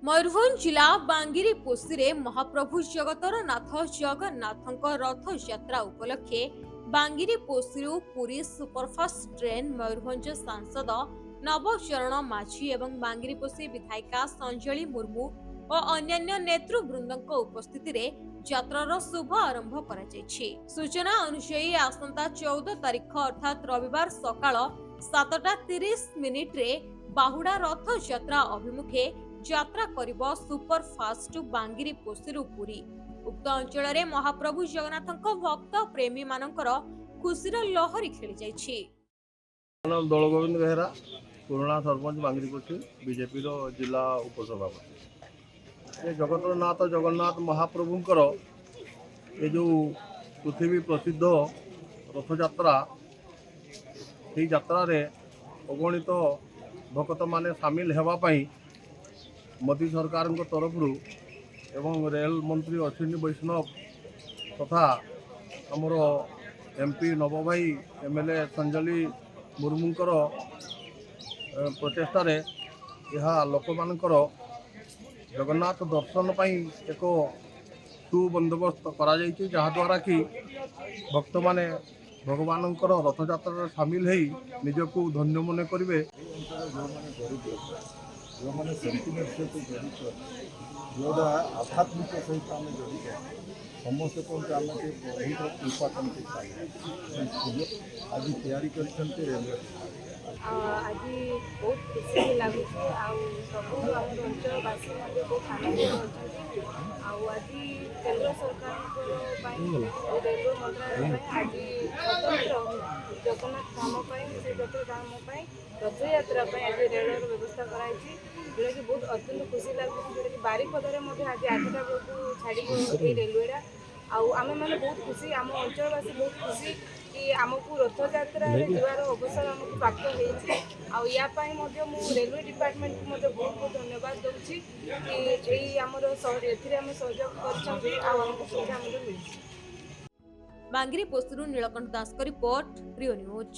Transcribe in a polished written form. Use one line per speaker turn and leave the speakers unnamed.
मयूरभंज जिला बांगिरी पोस्ती महाप्रभु जगतर नाथ जगन्नाथ रथ यात्रा उपलक्षे बांगिरी पोस्ती Puri superfast train Mayurbhanj सांसद नवचरण माझी एवं बांगिरी पोस्ती विधायिका संजली मुर्मू और अन्य नेतृवृंद उपस्थित यात्रार शुभ आरंभ कर सूचना अनुसार आसंता 14 तारीख अर्थात रविवार सकाळ 7:30 बाहुड़ा रथ यात्रा अभिमुखे यात्रा करिब सुपर फास्ट बांगिरी पोस्ती पुरी। उक्त अंचल महाप्रभु जगन्नाथ भक्त प्रेमी मानकर खुशीर लहरी खेली जाइछि।
दौल गोविंद बेहरा पुराणा सरपंच बांगिरी पोस्ती बीजेपी जिला उपसभापति जगतर नाथ जगन्नाथ महाप्रभुंकर ये जो पृथ्वी प्रसिद्ध रथ यात्रा से यात्रा अगणित भक्त माने सामिल होगापाई मोदी सरकार तरफ एवं रेल मंत्री अश्विनी वैष्णव तथा आमर एमपी नव भाई एमएलए संजली मुर्मूंकर प्रचेष्टार यह लोक मानकर जगन्नाथ दर्शन पाई एक सुबंदोबस्त करा जाइछि जहाद्वारा कि भक्त माने भगवान रथ यात्रा सामिल हो निजक धन्य मन करेंगे।
जो मैंने सेंटिमेंट सहित जड़ित जोड़ा आध्यात्मिक सहित आम जड़ित समस्त कहते आम प्रभुर कृपा कमी पाई आज तैयारी कर रेलवे
आज बहुत खुशी लगुच सब अंचलवासी बहुत आनंद अच्छे आज केंद्र सरकार रेलवे मंत्रालय आज स्वतंत्र जगन्नाथ धाम से धाम रथ यात्रा आज रेलर व्यवस्था कराई जोटा कि बहुत अत्यंत खुशी लगुच जोटा कि बारिपदारे आज 8टा बेलू छाड़ी रेलवेटा आम मैंने बहुत खुशी आम अंचलवासी बहुत खुशी कि आमको रथ यात्रा जीवार अवसर आमको प्राप्त होती रेलवे डिपार्टमेंट को बहुत बहुत धन्यवाद दूसरी कि आमर सहयोग कर
बांगिरी पोस्ती नीलकंठ दास रिपोर्ट प्रियो न्यूज।